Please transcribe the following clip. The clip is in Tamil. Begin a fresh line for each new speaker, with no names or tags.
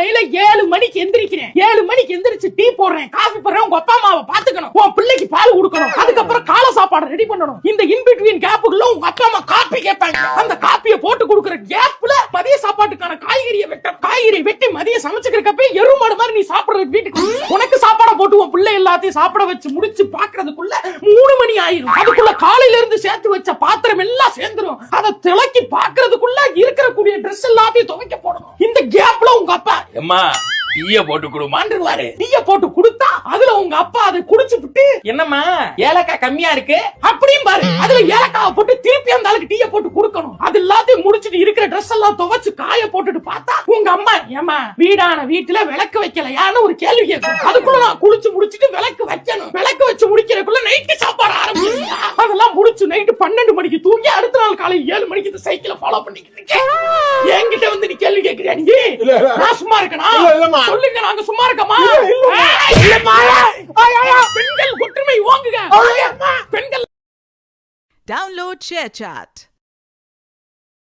காலையில 7 மணிக்கு எந்திரிக்கிறேன். 7 மணிக்கு எந்திரிச்சு டீ போடுறேன், காஃபி போடுறேன். உங்க அப்பா அம்மாவை பாத்துக்கணும், உன் பிள்ளைக்கு பால் கொடுக்கணும், அதுக்கப்புறம் காலை சாப்பாடு ரெடி பண்ணணும். இந்த இன்பிட்வீன் கேப்புக்குள்ள உங்க அப்பா அம்மா காப்பி கேட்பாங்க. அந்த காப்பியை போட்டு கொடுக்குற கேப்ல மதிய சாப்பாட்டுக்கான காய்கறியை வெட்டி மதிய சமைச்சுக்கிறப்ப எருமாடு மாதிரி நீ சாப்பிடுறது வீட்டுக்கு உனக்கு சாப்பாடை போட்டு உன் பிள்ளை எல்லாத்தையும் சாப்பிட வச்சு முடிச்சு பாக்குறதுக்குள்ள 3 மணி ஆயிரும். அதுக்குள்ள காலையில இருந்து சேர்த்து வச்ச பாத்திரம் எல்லாம் சேர்ந்துரும். அதை திளக்கி பாக்குறதுக்குள்ள இருக்கிற கூடிய ட்ரெஸ் எல்லாத்தையும் துவைக்க போடணும். இந்த கேப்ல உங்க அப்பா அம்மா டீய போட்டு குடுமான்றுவாரு. டீய போட்டு குடுத்தா அதுல உங்க அப்பா அதை குடிச்சு விட்டு என்னம்மா ஏலக்காய் கம்மியா இருக்கு அப்படியும் பாரு. அதுல ஏலக்காவை போட்டு திருப்பி அந்த ஆளுக்கு டீய போட்டு குடுக்கணும். அது எல்லாத்தையும் முடிச்சிட்டு இருக்கிற ட்ரெஸ் எல்லாம் துவைச்சு காய போட்டுட்டு பார்த்தா உங்க அம்மா ஏமா வீடான வீட்டுல விளக்கு வைக்கலையான்னு ஒரு கேள்வி கேட்கும். அதுக்குள்ள நான் குளிச்சு முடிச்சிட்டு விளக்கு வைக்கணும். விளக்கு வச்சு முடிக்கிறதுக்குள்ள நைட்டு சாப்பாடு ஆரம்பிச்சு அதெல்லாம் முடிச்சு நைட்டு 12 மணிக்கு தூங்கி அடுத்த நாள் காலை 7 மணிக்கு இந்த சைக்கிளை ஃபாலோ பண்ணிக்கிட்டு இருக்கேன். என்கிட்ட வந்து நீ கேள்வி கேட்கிறியா? நீ நான் சும்மா இருக்கணும் சொல்லுங்க, நாங்க சும்மா இருக்கமா? பெண்கள் ஒற்றுமை ஓங்குக. பெண்கள்
Download ShareChat.